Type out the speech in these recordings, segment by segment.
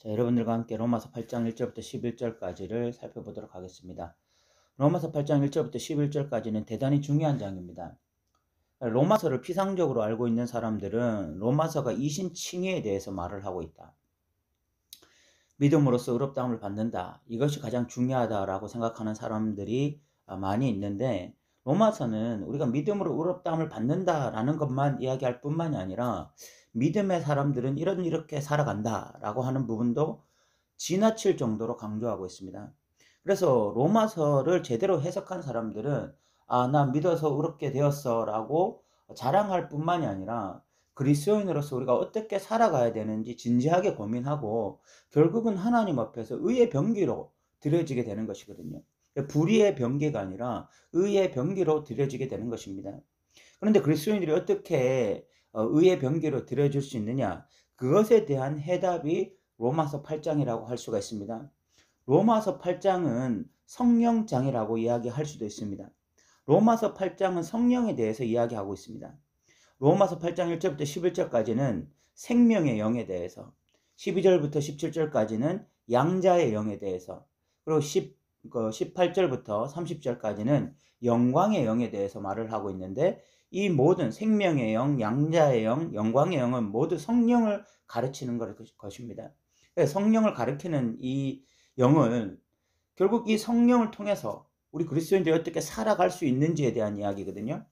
자, 여러분들과 함께 로마서 8장 1절부터 11절까지를 살펴보도록 하겠습니다. 로마서 8장 1절부터 11절까지는 대단히 중요한 장입니다. 로마서를 피상적으로 알고 있는 사람들은 로마서가 이신칭의에 대해서 말을 하고 있다. 믿음으로써 의롭다함을 받는다. 이것이 가장 중요하다라고 생각하는 사람들이 많이 있는데, 로마서는 우리가 믿음으로 의롭다함을 받는다라는 것만 이야기할 뿐만이 아니라 믿음의 사람들은 이렇게 살아간다라고 하는 부분도 지나칠 정도로 강조하고 있습니다. 그래서 로마서를 제대로 해석한 사람들은 나 믿어서 의롭게 되었어 라고 자랑할 뿐만이 아니라 그리스도인으로서 우리가 어떻게 살아가야 되는지 진지하게 고민하고 결국은 하나님 앞에서 의의 병기로 드려지게 되는 것이거든요. 불의의 병기가 아니라 의의 병기로 드려지게 되는 것입니다. 그런데 그리스도인들이 어떻게 의의 병기로 드려질 수 있느냐? 그것에 대한 해답이 로마서 8장이라고 할 수가 있습니다. 로마서 8장은 성령장이라고 이야기할 수도 있습니다. 로마서 8장은 성령에 대해서 이야기하고 있습니다. 로마서 8장 1절부터 11절까지는 생명의 영에 대해서, 12절부터 17절까지는 양자의 영에 대해서, 그리고 18절부터 30절까지는 영광의 영에 대해서 말을 하고 있는데, 이 모든 생명의 영, 양자의 영, 영광의 영은 모두 성령을 가르치는 것입니다. 성령을 가르치는 이 영은 결국 이 성령을 통해서 우리 그리스도인들이 어떻게 살아갈 수 있는지에 대한 이야기거든요.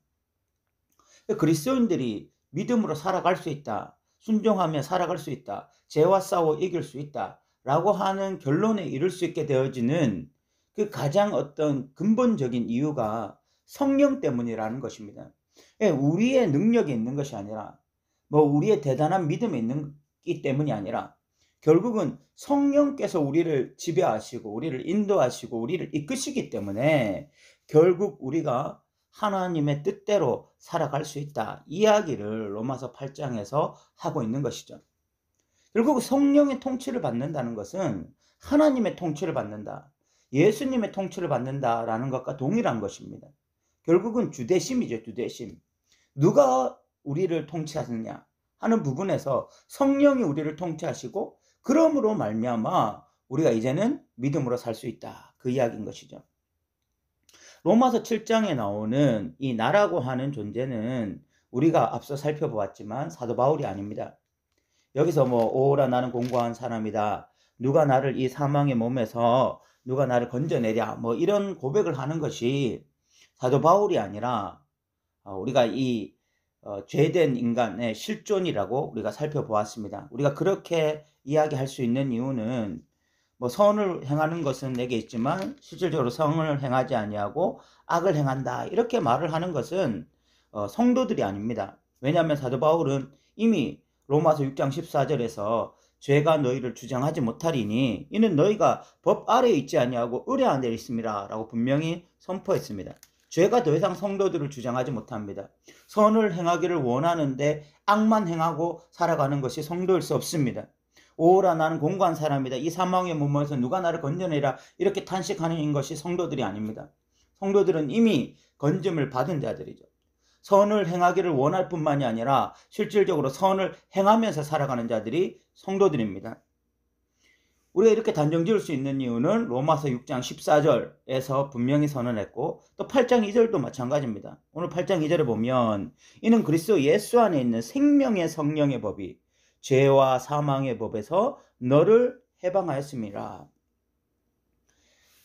그리스도인들이 믿음으로 살아갈 수 있다, 순종하며 살아갈 수 있다, 죄와 싸워 이길 수 있다 라고 하는 결론에 이를 수 있게 되어지는 그 가장 어떤 근본적인 이유가 성령 때문이라는 것입니다. 우리의 능력이 있는 것이 아니라 우리의 대단한 믿음이 있기 때문이 아니라 결국은 성령께서 우리를 지배하시고 우리를 인도하시고 우리를 이끄시기 때문에 결국 우리가 하나님의 뜻대로 살아갈 수 있다. 이야기를 로마서 8장에서 하고 있는 것이죠. 결국 성령의 통치를 받는다는 것은 하나님의 통치를 받는다, 예수님의 통치를 받는다라는 것과 동일한 것입니다. 결국은 주대심이죠. 주대심. 누가 우리를 통치하느냐 하는 부분에서 성령이 우리를 통치하시고 그러므로 말미암아 우리가 이제는 믿음으로 살 수 있다. 그 이야기인 것이죠. 로마서 7장에 나오는 이 나라고 하는 존재는 우리가 앞서 살펴보았지만 사도 바울이 아닙니다. 여기서 오라 나는 공고한 사람이다, 누가 나를 이 사망의 몸에서 누가 나를 건져내랴, 이런 고백을 하는 것이 사도 바울이 아니라 우리가 이 죄된 인간의 실존이라고 우리가 살펴보았습니다. 우리가 그렇게 이야기할 수 있는 이유는 선을 행하는 것은 내게 있지만 실질적으로 성을 행하지 아니하고 악을 행한다, 이렇게 말을 하는 것은 성도들이 아닙니다. 왜냐하면 사도 바울은 이미 로마서 6장 14절에서 죄가 너희를 주장하지 못하리니 이는 너희가 법 아래에 있지 아니하고 의뢰 안에 있음이라 라고 분명히 선포했습니다. 죄가 더 이상 성도들을 주장하지 못합니다. 선을 행하기를 원하는데 악만 행하고 살아가는 것이 성도일 수 없습니다. 오라 나는 공고한 사람이다, 이 사망의 몸에서 누가 나를 건져내라, 이렇게 탄식하는 것이 성도들이 아닙니다. 성도들은 이미 건짐을 받은 자들이죠. 선을 행하기를 원할 뿐만이 아니라 실질적으로 선을 행하면서 살아가는 자들이 성도들입니다. 우리가 이렇게 단정 지을 수 있는 이유는 로마서 6장 14절에서 분명히 선언했고 또 8장 2절도 마찬가지입니다. 오늘 8장 2절에 보면 이는 그리스도 예수 안에 있는 생명의 성령의 법이 죄와 사망의 법에서 너를 해방하였음이라.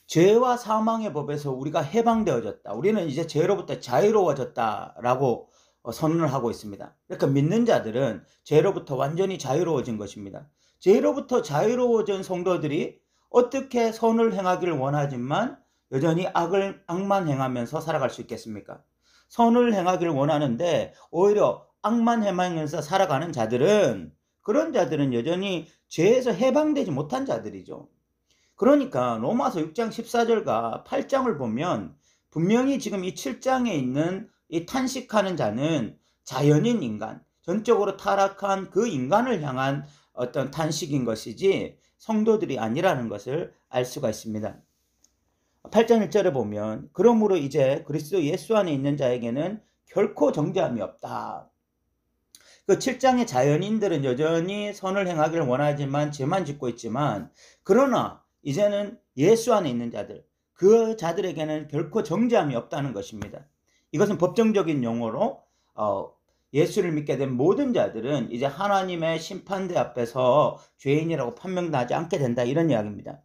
죄와 사망의 법에서 우리가 해방되어졌다, 우리는 이제 죄로부터 자유로워졌다라고 선언을 하고 있습니다. 그러니까 믿는 자들은 죄로부터 완전히 자유로워진 것입니다. 죄로부터 자유로워진 성도들이 어떻게 선을 행하기를 원하지만 여전히 악만 행하면서 살아갈 수 있겠습니까? 선을 행하기를 원하는데 오히려 악만 행하면서 살아가는 자들은, 그런 자들은 여전히 죄에서 해방되지 못한 자들이죠. 그러니까 로마서 6장 14절과 8장을 보면 분명히 지금 이 7장에 있는 이 탄식하는 자는 자연인 인간, 전적으로 타락한 그 인간을 향한 어떤 탄식인 것이지 성도들이 아니라는 것을 알 수가 있습니다. 8장 1절에 보면 그러므로 이제 그리스도 예수 안에 있는 자에게는 결코 정죄함이 없다. 그 7장의 자연인들은 여전히 선을 행하기를 원하지만 죄만 짓고 있지만, 그러나 이제는 예수 안에 있는 자들, 그 자들에게는 결코 정죄함이 없다는 것입니다. 이것은 법정적인 용어로 예수를 믿게 된 모든 자들은 이제 하나님의 심판대 앞에서 죄인이라고 판명나지 않게 된다, 이런 이야기입니다.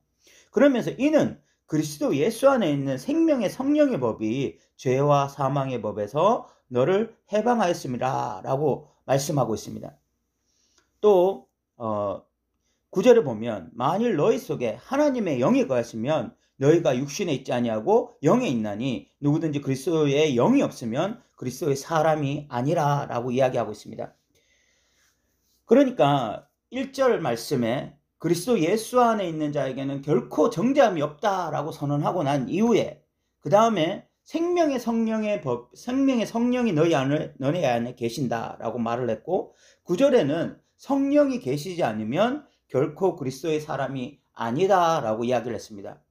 그러면서 이는 그리스도 예수 안에 있는 생명의 성령의 법이 죄와 사망의 법에서 너를 해방하였습니다 라고 말씀하고 있습니다. 또 9절에 보면 만일 너희 속에 하나님의 영이 거하시면 너희가 육신에 있지 아니하고 영에 있나니 누구든지 그리스도의 영이 없으면 그리스도의 사람이 아니라 라고 이야기하고 있습니다. 그러니까 1절 말씀에 그리스도 예수 안에 있는 자에게는 결코 정죄함이 없다라고 선언하고 난 이후에 그 다음에 생명의 성령이 너희 안에 계신다라고 말을 했고, 9절에는 성령이 계시지 않으면 결코 그리스도의 사람이 아니다라고 이야기를 했습니다.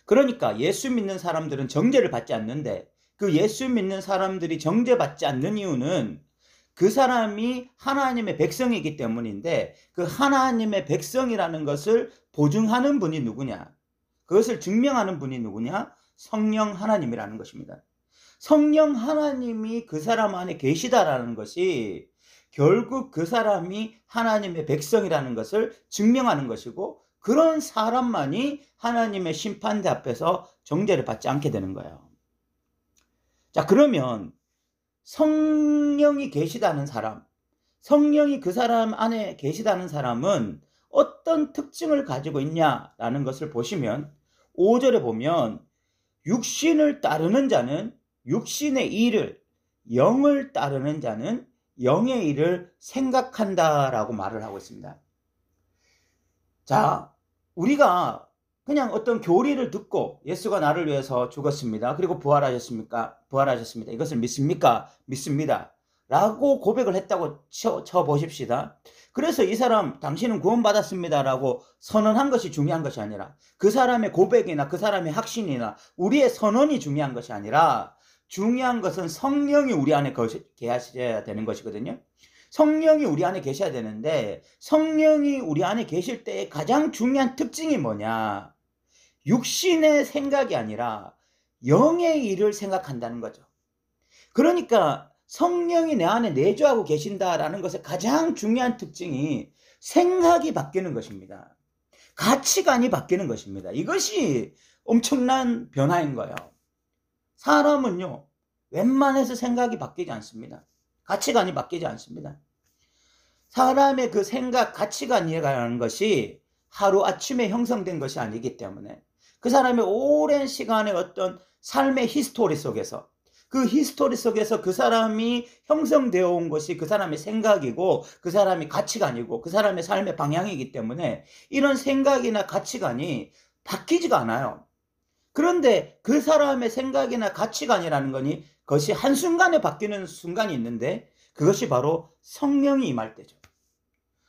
그러니까 예수 믿는 사람들은 정죄를 받지 않는데, 그 예수 믿는 사람들이 정죄받지 않는 이유는 그 사람이 하나님의 백성이기 때문인데, 그 하나님의 백성이라는 것을 보증하는 분이 누구냐? 그것을 증명하는 분이 누구냐? 성령 하나님이라는 것입니다. 성령 하나님이 그 사람 안에 계시다라는 것이 결국 그 사람이 하나님의 백성이라는 것을 증명하는 것이고, 그런 사람만이 하나님의 심판대 앞에서 정죄를 받지 않게 되는 거예요. 자, 그러면 성령이 계시다는 사람, 성령이 그 사람 안에 계시다는 사람은 어떤 특징을 가지고 있냐라는 것을 보시면 5절에 보면 육신을 따르는 자는 육신의 일을, 영을 따르는 자는 영의 일을 생각한다라고 말을 하고 있습니다. 자, 우리가 그냥 어떤 교리를 듣고 예수가 나를 위해서 죽었습니다. 그리고 부활하셨습니까? 부활하셨습니다. 이것을 믿습니까? 믿습니다. 라고 고백을 했다고 쳐보십시다. 그래서 이 사람 당신은 구원받았습니다 라고 선언한 것이 중요한 것이 아니라, 그 사람의 고백이나 그 사람의 확신이나 우리의 선언이 중요한 것이 아니라, 중요한 것은 성령이 우리 안에 계셔야 되는 것이거든요. 성령이 우리 안에 계셔야 되는데, 성령이 우리 안에 계실 때의 가장 중요한 특징이 뭐냐? 육신의 생각이 아니라 영의 일을 생각한다는 거죠. 그러니까 성령이 내 안에 내주하고 계신다라는 것의 가장 중요한 특징이 생각이 바뀌는 것입니다. 가치관이 바뀌는 것입니다. 이것이 엄청난 변화인 거예요. 사람은요, 웬만해서 생각이 바뀌지 않습니다. 가치관이 바뀌지 않습니다. 사람의 그 생각, 가치관이라는 것이 하루아침에 형성된 것이 아니기 때문에, 그 사람의 오랜 시간의 어떤 삶의 히스토리 속에서, 그 히스토리 속에서 그 사람이 형성되어 온 것이 그 사람의 생각이고, 그 사람의 가치관이고, 그 사람의 삶의 방향이기 때문에 이런 생각이나 가치관이 바뀌지가 않아요. 그런데 그 사람의 생각이나 가치관이라는 것이 한순간에 바뀌는 순간이 있는데, 그것이 바로 성령이 임할 때죠.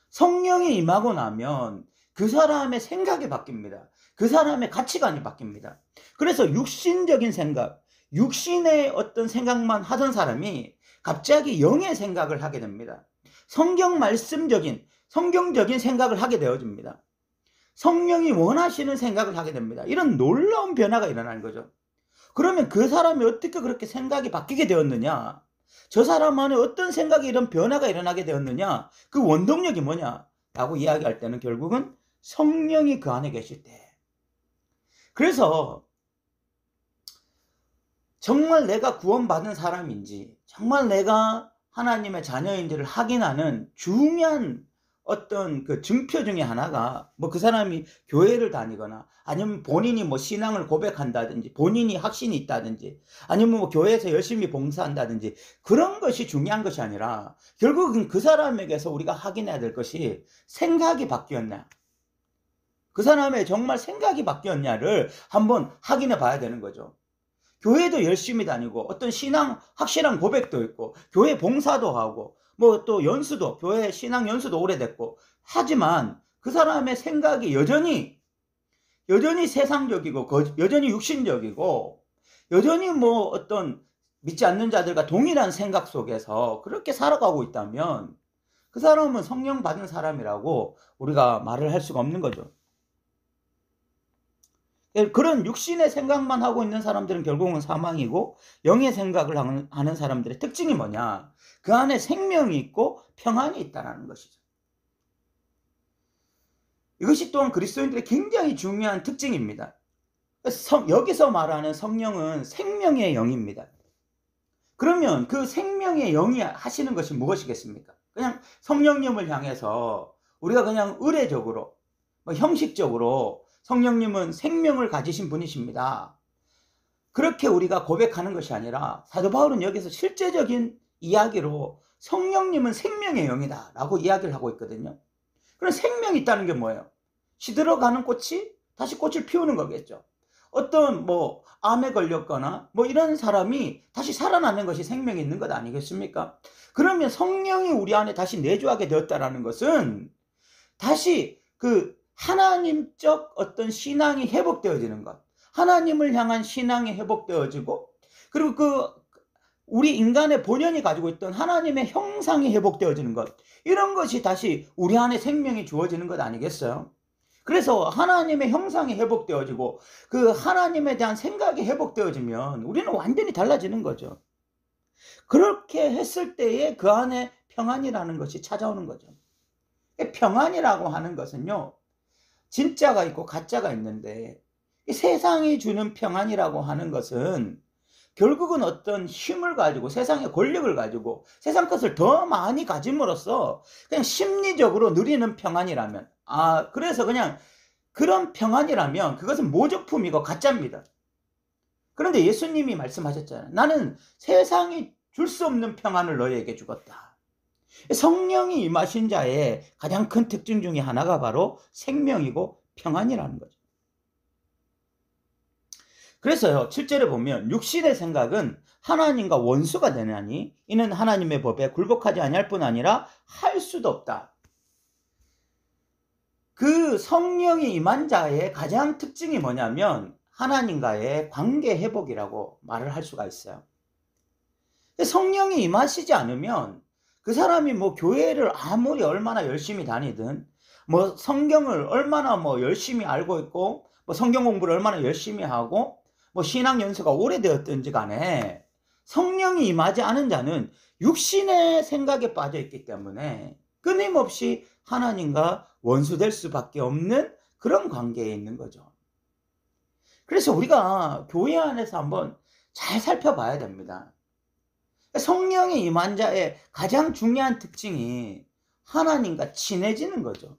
성령이 임하고 나면 그 사람의 생각이 바뀝니다. 그 사람의 가치관이 바뀝니다. 그래서 육신적인 생각, 육신의 어떤 생각만 하던 사람이 갑자기 영의 생각을 하게 됩니다. 성경적인 생각을 하게 되어집니다. 성령이 원하시는 생각을 하게 됩니다. 이런 놀라운 변화가 일어나는 거죠. 그러면 그 사람이 어떻게 그렇게 생각이 바뀌게 되었느냐? 저 사람 안에 어떤 생각이 이런 변화가 일어나게 되었느냐? 그 원동력이 뭐냐? 라고 이야기할 때는 결국은 성령이 그 안에 계실 때. 그래서 정말 내가 구원받은 사람인지, 정말 내가 하나님의 자녀인지를 확인하는 중요한 어떤 그 증표 중에 하나가, 그 사람이 교회를 다니거나, 아니면 본인이 신앙을 고백한다든지, 본인이 확신이 있다든지, 아니면 교회에서 열심히 봉사한다든지, 그런 것이 중요한 것이 아니라, 결국은 그 사람에게서 우리가 확인해야 될 것이 생각이 바뀌었냐, 그 사람의 정말 생각이 바뀌었냐를 한번 확인해 봐야 되는 거죠. 교회도 열심히 다니고, 어떤 신앙 확실한 고백도 있고, 교회 봉사도 하고, 또 연수도, 교회 신앙 연수도 오래됐고, 하지만 그 사람의 생각이 여전히 세상적이고, 여전히 육신적이고, 여전히 어떤 믿지 않는 자들과 동일한 생각 속에서 그렇게 살아가고 있다면 그 사람은 성령 받은 사람이라고 우리가 말을 할 수가 없는 거죠. 그런 육신의 생각만 하고 있는 사람들은 결국은 사망이고, 영의 생각을 하는 사람들의 특징이 뭐냐? 그 안에 생명이 있고 평안이 있다는 것이죠. 이것이 또한 그리스도인들의 굉장히 중요한 특징입니다. 여기서 말하는 성령은 생명의 영입니다. 그러면 그 생명의 영이 하시는 것이 무엇이겠습니까? 그냥 성령님을 향해서 우리가 그냥 의례적으로, 형식적으로 성령님은 생명을 가지신 분이십니다, 그렇게 우리가 고백하는 것이 아니라, 사도 바울은 여기서 실제적인 이야기로 성령님은 생명의 영이다 라고 이야기를 하고 있거든요. 그럼 생명이 있다는 게 뭐예요? 시들어가는 꽃이 다시 꽃을 피우는 거겠죠. 어떤 암에 걸렸거나 이런 사람이 다시 살아나는 것이 생명이 있는 것 아니겠습니까? 그러면 성령이 우리 안에 다시 내주하게 되었다라는 것은 다시 그 하나님적 어떤 신앙이 회복되어지는 것, 하나님을 향한 신앙이 회복되어지고, 그리고 우리 인간의 본연이 가지고 있던 하나님의 형상이 회복되어지는 것, 이런 것이 다시 우리 안에 생명이 주어지는 것 아니겠어요? 그래서 하나님의 형상이 회복되어지고 그 하나님에 대한 생각이 회복되어지면 우리는 완전히 달라지는 거죠. 그렇게 했을 때에 그 안에 평안이라는 것이 찾아오는 거죠. 평안이라고 하는 것은요, 진짜가 있고 가짜가 있는데, 세상이 주는 평안이라고 하는 것은 결국은 어떤 힘을 가지고, 세상의 권력을 가지고 세상 것을 더 많이 가짐으로써 그냥 심리적으로 누리는 평안이라면, 그래서 그냥 그런 평안이라면 그것은 모조품이고 가짜입니다. 그런데 예수님이 말씀하셨잖아요. 나는 세상이 줄 수 없는 평안을 너희에게 주겠다. 성령이 임하신 자의 가장 큰 특징 중에 하나가 바로 생명이고 평안이라는 거죠. 그래서요, 7절에 보면 육신의 생각은 하나님과 원수가 되나니 이는 하나님의 법에 굴복하지 아니할 뿐 아니라 할 수도 없다. 그 성령이 임한 자의 가장 특징이 뭐냐면 하나님과의 관계 회복이라고 말을 할 수가 있어요. 성령이 임하시지 않으면 그 사람이 교회를 아무리 얼마나 열심히 다니든, 성경을 얼마나 열심히 알고 있고, 성경 공부를 얼마나 열심히 하고, 신앙 연수가 오래되었든지 간에 성령이 임하지 않은 자는 육신의 생각에 빠져 있기 때문에 끊임없이 하나님과 원수될 수밖에 없는 그런 관계에 있는 거죠. 그래서 우리가 교회 안에서 한번 잘 살펴봐야 됩니다. 성령이 임한 자의 가장 중요한 특징이 하나님과 친해지는 거죠.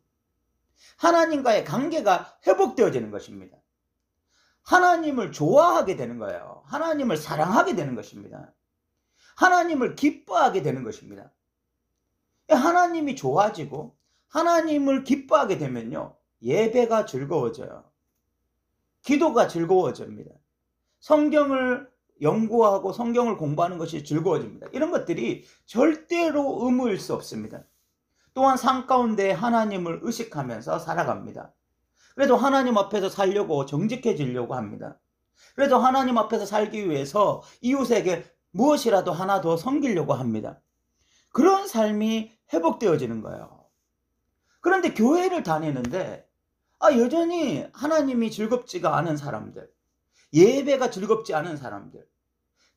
하나님과의 관계가 회복되어지는 것입니다. 하나님을 좋아하게 되는 거예요. 하나님을 사랑하게 되는 것입니다. 하나님을 기뻐하게 되는 것입니다. 하나님이 좋아지고 하나님을 기뻐하게 되면요, 예배가 즐거워져요. 기도가 즐거워집니다. 성경을 연구하고 성경을 공부하는 것이 즐거워집니다. 이런 것들이 절대로 의무일 수 없습니다. 또한 삶 가운데 하나님을 의식하면서 살아갑니다. 그래도 하나님 앞에서 살려고 정직해지려고 합니다. 그래도 하나님 앞에서 살기 위해서 이웃에게 무엇이라도 하나 더 섬기려고 합니다. 그런 삶이 회복되어지는 거예요. 그런데 교회를 다니는데 여전히 하나님이 즐겁지가 않은 사람들, 예배가 즐겁지 않은 사람들,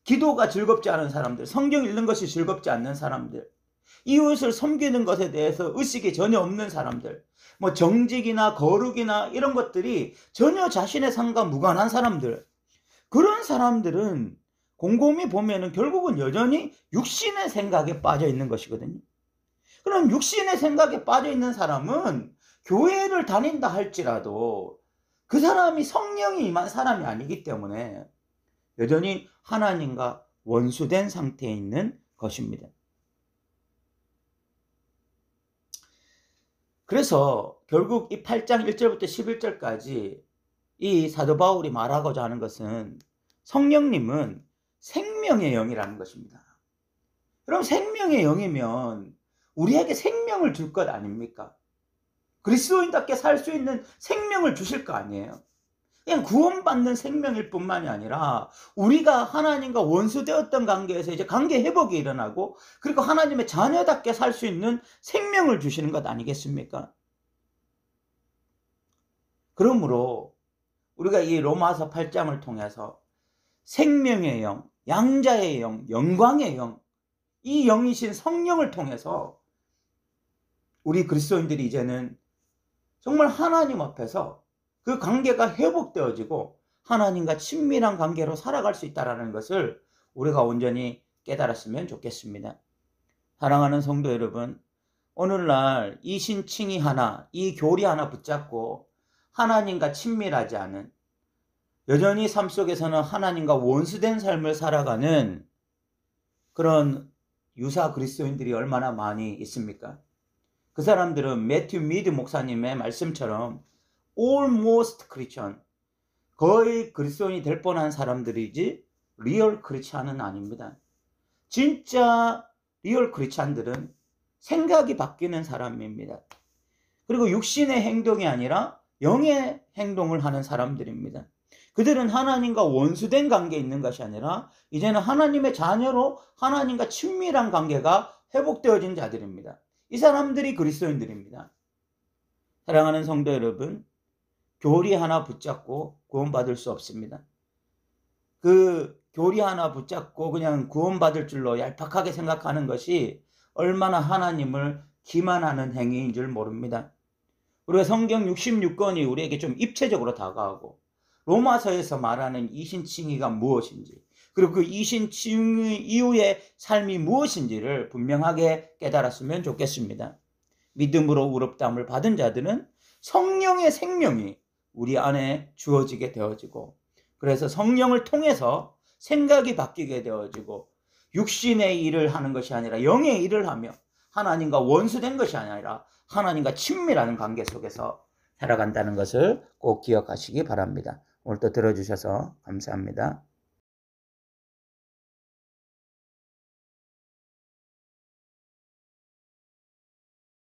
기도가 즐겁지 않은 사람들, 성경 읽는 것이 즐겁지 않는 사람들, 이웃을 섬기는 것에 대해서 의식이 전혀 없는 사람들, 정직이나 거룩이나 이런 것들이 전혀 자신의 삶과 무관한 사람들, 그런 사람들은 곰곰이 보면은 결국은 여전히 육신의 생각에 빠져 있는 것이거든요. 그럼 육신의 생각에 빠져 있는 사람은 교회를 다닌다 할지라도 그 사람이 성령이 임한 사람이 아니기 때문에 여전히 하나님과 원수된 상태에 있는 것입니다. 그래서 결국 이 8장 1절부터 11절까지 이 사도 바울이 말하고자 하는 것은 성령님은 생명의 영이라는 것입니다. 그럼 생명의 영이면 우리에게 생명을 줄 것 아닙니까? 그리스도인답게 살 수 있는 생명을 주실 거 아니에요. 그냥 구원받는 생명일 뿐만이 아니라 우리가 하나님과 원수되었던 관계에서 이제 관계 회복이 일어나고 그리고 하나님의 자녀답게 살 수 있는 생명을 주시는 것 아니겠습니까? 그러므로 우리가 이 로마서 8장을 통해서 생명의 영, 양자의 영, 영광의 영, 이 영이신 성령을 통해서 우리 그리스도인들이 이제는 정말 하나님 앞에서 그 관계가 회복되어지고 하나님과 친밀한 관계로 살아갈 수 있다는 것을 우리가 온전히 깨달았으면 좋겠습니다. 사랑하는 성도 여러분, 오늘날 이 신칭이 하나, 이 교리 하나 붙잡고 하나님과 친밀하지 않은, 여전히 삶 속에서는 하나님과 원수된 삶을 살아가는 그런 유사 그리스도인들이 얼마나 많이 있습니까? 그 사람들은 매튜 미드 목사님의 말씀처럼 almost Christian, 거의 그리스도인이 될 뻔한 사람들이지 리얼 크리스찬은 아닙니다. 진짜 리얼 크리스찬들은 생각이 바뀌는 사람입니다. 그리고 육신의 행동이 아니라 영의 행동을 하는 사람들입니다. 그들은 하나님과 원수된 관계에 있는 것이 아니라 이제는 하나님의 자녀로 하나님과 친밀한 관계가 회복되어진 자들입니다. 이 사람들이 그리스도인들입니다. 사랑하는 성도 여러분, 교리 하나 붙잡고 구원받을 수 없습니다. 그 교리 하나 붙잡고 그냥 구원받을 줄로 얄팍하게 생각하는 것이 얼마나 하나님을 기만하는 행위인 줄 모릅니다. 우리가 성경 66권이 우리에게 좀 입체적으로 다가오고 로마서에서 말하는 이신칭의가 무엇인지, 그리고 그 이신칭의 이후의 삶이 무엇인지를 분명하게 깨달았으면 좋겠습니다. 믿음으로 의롭다함을 받은 자들은 성령의 생명이 우리 안에 주어지게 되어지고, 그래서 성령을 통해서 생각이 바뀌게 되어지고 육신의 일을 하는 것이 아니라 영의 일을 하며 하나님과 원수된 것이 아니라 하나님과 친밀한 관계 속에서 살아간다는 것을 꼭 기억하시기 바랍니다. 오늘도 들어주셔서 감사합니다.